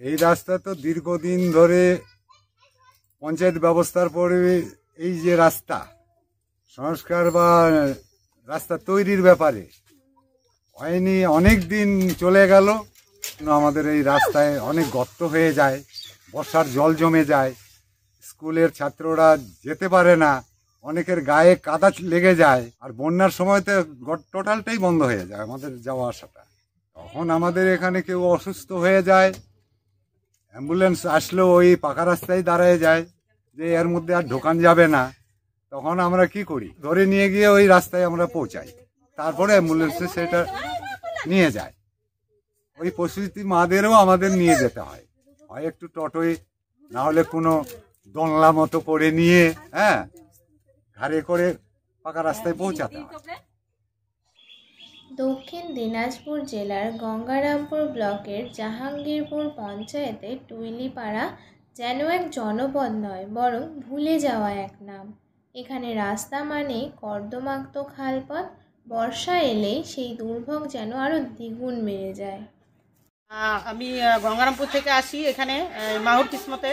এই রাস্তা তো দীর্ঘদিন ধরে পঞ্চায়েত ব্যবস্থার পরে এই যে রাস্তা সংস্কার বা রাস্তা তৈরির ব্যাপারে হয়নি, অনেক দিন চলে গেল। আমাদের এই রাস্তায় অনেক গর্ত হয়ে যায়, বর্ষার জল জমে যায়, স্কুলের ছাত্ররা যেতে পারে না, অনেকের গায়ে কাদা লেগে যায়, আর বন্যার সময় তো টোটালটাই বন্ধ হয়ে যায় আমাদের যাওয়া আসাটা। তখন আমাদের এখানে কেউ অসুস্থ হয়ে যায়, অ্যাম্বুলেন্স আসলেও ওই পাকা রাস্তায় দাঁড়ায় যায় যে এর মধ্যে আর ঢোকান যাবে না। তখন আমরা কি করি, ধরে নিয়ে গিয়ে ওই রাস্তায় আমরা পৌঁছাই, তারপরে অ্যাম্বুলেন্সে সেটা নিয়ে যায়। ওই প্রসূতি মাদেরও আমাদের নিয়ে যেতে হয়, হয় একটু টোটোয়, না হলে কোনো দোলনা মতো করে নিয়ে ঘাড়ে করে পাকা রাস্তায় পৌঁছাতে হয়। দক্ষিণ দিনাজপুর জেলার গঙ্গারামপুর ব্লকের জাহাঙ্গীরপুর পঞ্চায়েতের টুইলিপাড়া যেন এক জনপদ নয়, বরং ভুলে যাওয়া এক নাম। এখানে রাস্তা মানে কর্দমাক্ত খালপথ, বর্ষা এলে সেই দুর্ভোগ যেন আরও দ্বিগুণ বেড়ে যায়। আমি গঙ্গারামপুর থেকে আসি এখানে মাহুর কিসমতে।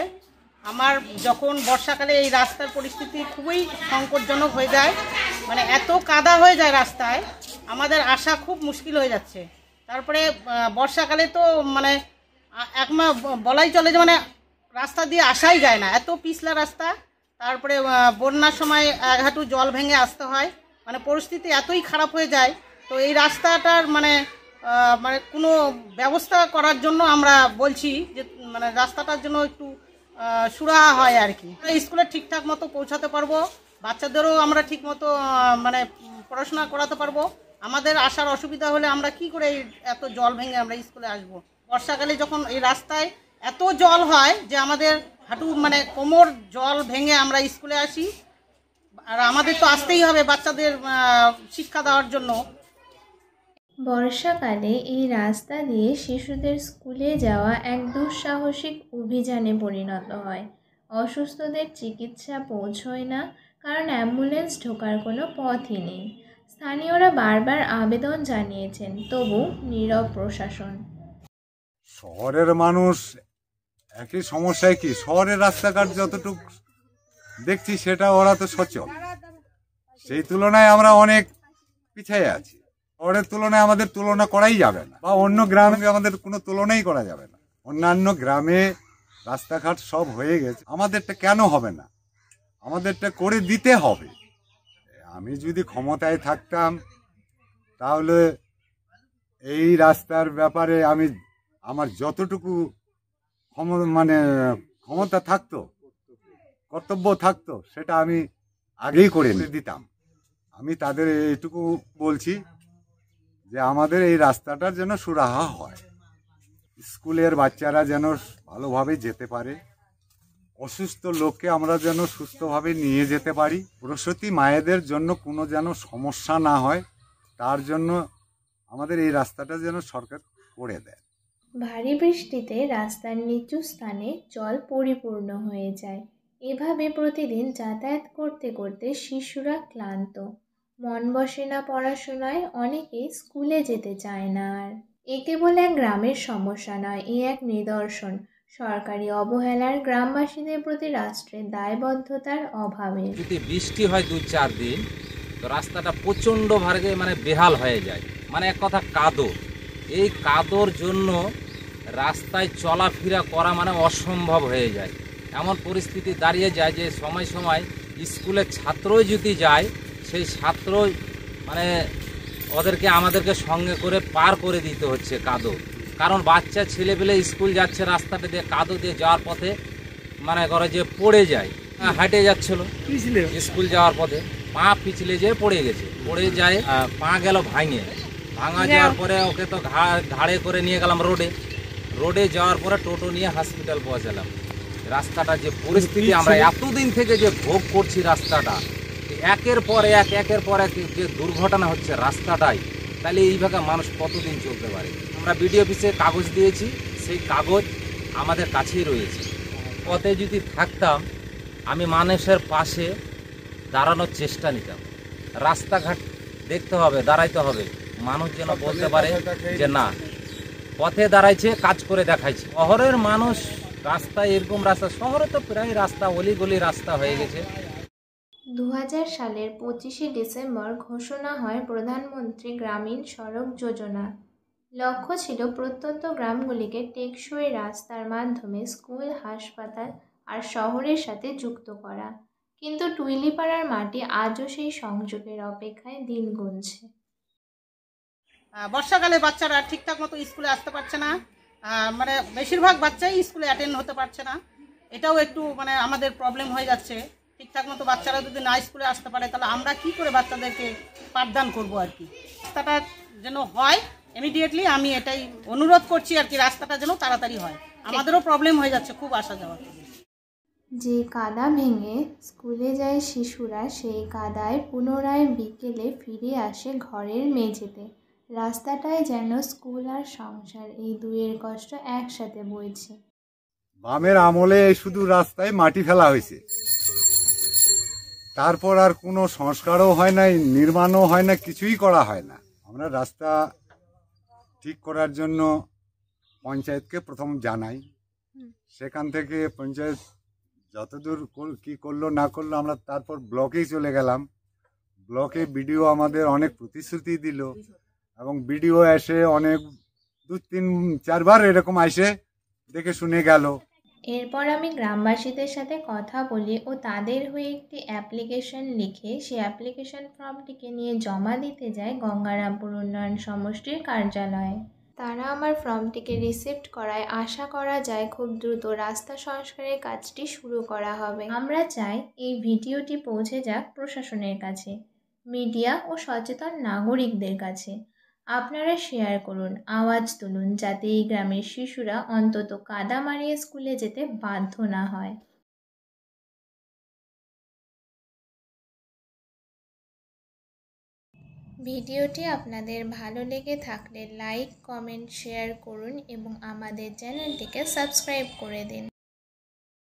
আমার যখন বর্ষাকালে এই রাস্তার পরিস্থিতি খুবই সংকটজনক হয়ে যায়, মানে এত কাদা হয়ে যায় রাস্তায়, আমাদের আসা খুব মুশকিল হয়ে যাচ্ছে। তারপরে বর্ষাকালে তো মানে বলাই চলে যে মানে রাস্তা দিয়ে আসাই যায় না, এত পিছলা রাস্তা। তারপরে বন্যার সময় এক হাঁটু জল ভেঙে আসতে হয়, মানে পরিস্থিতি এতই খারাপ হয়ে যায়। তো এই রাস্তাটার মানে কোনো ব্যবস্থা করার জন্য আমরা বলছি যে মানে রাস্তাটার জন্য একটু সুরাহা হয় আর কি। স্কুলে ঠিকঠাক মতো পৌঁছাতে পারবো, বাচ্চাদেরও আমরা ঠিক মতো মানে পড়াশোনা করাতে পারবো। আমাদের আসার অসুবিধা হলে আমরা কি করে এত জল ভেঙে আমরা স্কুলে আসবো? বর্ষাকালে যখন এই রাস্তায় এত জল হয় যে আমাদের হাঁটু মানে কোমর জল ভেঙে আমরা স্কুলে আসি, আর আমাদের তো আসতেই হবে বাচ্চাদের শিক্ষা দেওয়ার জন্য। বর্ষাকালে এই রাস্তা দিয়ে শিশুদের স্কুলে যাওয়া এক দুঃসাহসিক অভিযানে পরিণত হয়। অসুস্থদের চিকিৎসা পৌঁছয় না, কারণ অ্যাম্বুলেন্স ঢোকার কোনো পথই নেই। স্থানীয়রা বারবার আবেদন জানিয়েছেন, তবু নীরব প্রশাসন। শহরের মানুষ একই সমস্যায়, কি শহরের রাস্তাঘাট যতটুকু দেখছি সেটা ওরা তো সচল, সেই তুলনায় আমরা অনেক পিছিয়ে আছি। শহরের তুলনায় আমাদের তুলনা করাই যাবে না, বা অন্য গ্রামে আমাদের কোনো তুলনাই করা যাবে না। অন্যান্য গ্রামে রাস্তাঘাট সব হয়ে গেছে, আমাদেরটা কেন হবে না? আমাদেরটা করে দিতে হবে। আমি যদি ক্ষমতায় থাকতাম তাহলে এই রাস্তার ব্যাপারে আমি আমার যতটুকু ক্ষমতা থাকতো, কর্তব্য থাকতো, সেটা আমি আগেই করে দিতাম। আমি তাদের এইটুকু বলছি যে আমাদের এই রাস্তাটার যেন সুরাহা হয়, স্কুলের বাচ্চারা যেন ভালোভাবে যেতে পারে, অসুস্থ লোককে আমরা যেন সুস্থভাবে নিয়ে যেতে পারি, প্রসূতি মায়েদের জন্য কোনো যেন সমস্যা না হয়, তার জন্য আমাদের এই রাস্তাটা যেন সরকার করে দেয়। ভারী বৃষ্টিতে রাস্তার নিচু স্থানে জল পরিপূর্ণ হয়ে যায়। এভাবে প্রতিদিন যাতায়াত করতে করতে শিশুরা ক্লান্ত, মন বসে না পড়াশোনায়, অনেকেই স্কুলে যেতে চায় না আর। এ কেবল এক গ্রামের সমস্যা নয়, এ এক নিদর্শন সরকারি অবহেলার, গ্রামবাসীদের প্রতি রাষ্ট্রের দায়বদ্ধতার অভাবের। যদি বৃষ্টি হয় 2-4 দিন, তো রাস্তাটা প্রচণ্ড ভাবে মানে বেহাল হয়ে যায়, মানে এক কথা কাদো। এই কাদোর জন্য রাস্তায় চলাফেরা করা মানে অসম্ভব হয়ে যায়। এমন পরিস্থিতি দাঁড়িয়ে যায় যে সময় সময় স্কুলের ছাত্রই যদি যায়, সেই ছাত্র মানে আমাদেরকে সঙ্গে করে পার করে দিতে হচ্ছে কাদো। কারণ বাচ্চা ছেলেপেলে স্কুল যাচ্ছে রাস্তাটা দিয়ে, কাদো দিয়ে যাওয়ার পথে মানে করে যে পড়ে যায়, হাঁটে যাচ্ছিল স্কুল যাওয়ার পথে, পা পিছলে যেয়ে পড়ে গেছে, পড়ে যায়, পা গেল ভাঙা যাওয়ার পরে ওকে তো ঘাড়ে করে নিয়ে গেলাম রোডে যাওয়ার পরে টোটো নিয়ে হসপিটাল পৌঁছালাম। রাস্তাটা যে পরিস্থিতি আমরা এতদিন থেকে যে ভোগ করছি, রাস্তাটা একের পর এক যে দুর্ঘটনা হচ্ছে রাস্তাটাই, তাহলে এইভাবে মানুষ কতদিন চলতে পারে? আমরা বিডিও অফিসে কাগজ দিয়েছি, সেই কাগজ আমাদের কাছেই রয়েছে। পথে যদি থাকতাম আমি মানুষের পাশে দাঁড়ানোর চেষ্টা নিতাম। রাস্তাঘাট দেখতে হবে, দাঁড়াইতে হবে, মানুষ যেন বলতে পারে যে না, পথে দাঁড়াইছে, কাজ করে দেখাইছে। শহরের মানুষ রাস্তায় এরকম রাস্তা, শহরে তো প্রায় রাস্তা অলিগলি রাস্তা হয়ে গেছে। 2000 সালের 25শে ডিসেম্বর ঘোষণা হয় প্রধানমন্ত্রী গ্রামীণ সড়ক যোজনা। লক্ষ্য ছিল প্রত্যন্ত গ্রামগুলিকে টেকসই রাস্তার মাধ্যমে স্কুল, হাসপাতাল আর শহরের সাথে যুক্ত করা। কিন্তু টুইলিপাড়ার মাটি আজও সেই সংযোগের অপেক্ষায় দিন গুনছে। বর্ষাকালে বাচ্চারা ঠিকঠাক মতো স্কুলে আসতে পারছে না, মানে বেশিরভাগ বাচ্চাই স্কুলে অ্যাটেন্ড হতে পারছে না। এটাও একটু মানে আমাদের প্রবলেম হয়ে যাচ্ছে। ঠিকঠাক মতো বাচ্চারা যদি না স্কুলে আসতে পারে তাহলে আমরা কি করে বাচ্চাদেরকে পাঠদান করবো আর কি। রাস্তাটা যেন হয় ইমিডিয়েটলি, আমি এটাই অনুরোধ করছি আর কি, রাস্তাটা যেন তাড়াতাড়ি হয়। আমাদেরও প্রবলেম হয়ে যাচ্ছে খুব আসা যাওয়া। যে কাদা ভেঙে স্কুলে যায় শিশুরা, সেই কাদায় পুনরায় বিকেলে ফিরে আসে ঘরের মেঝেতে। রাস্তাটায় যেন স্কুল আর সংসার, এই দুয়ের কষ্ট একসাথে বইছে। বামের আমলে শুধু রাস্তায় মাটি ফেলা হয়েছে, তারপর আর কোনো সংস্কারও হয় নাই, নির্মাণও হয় না, কিছুই করা হয় না। আমরা রাস্তা ঠিক করার জন্য পঞ্চায়েতকে প্রথম জানাই, সেখান থেকে পঞ্চায়েত যতদূর কি করলো না করলো, আমরা তারপর ব্লকেই চলে গেলাম। ব্লকে বিডিও আমাদের অনেক প্রতিশ্রুতি দিল এবং বিডিও এসে অনেক 2-3-4 বার এরকম এসে দেখে শুনে গেল। এরপর আমি গ্রামবাসীদের সাথে কথা বলি ও তাদের হয়ে একটি অ্যাপ্লিকেশন লিখে সেই অ্যাপ্লিকেশন ফর্মটিকে নিয়ে জমা দিতে যায় গঙ্গারামপুর উন্নয়ন সমষ্টির কার্যালয়ে। তারা আমার ফর্মটিকে রিসিপ্ট করায় আশা করা যায় খুব দ্রুত রাস্তা সংস্কারের কাজটি শুরু করা হবে। আমরা চাই এই ভিডিওটি পৌঁছে যাক প্রশাসনের কাছে, মিডিয়া ও সচেতন নাগরিকদের কাছে। আপনারা শেয়ার করুন, আওয়াজ তুলুন, যাতে এই গ্রামের শিশুরা অন্তত কাদা মারিয়ে স্কুলে যেতে বাধ্য না হয়। ভিডিওটি আপনাদের ভালো লেগে থাকলে লাইক, কমেন্ট, শেয়ার করুন এবং আমাদের চ্যানেলটিকে সাবস্ক্রাইব করে দিন।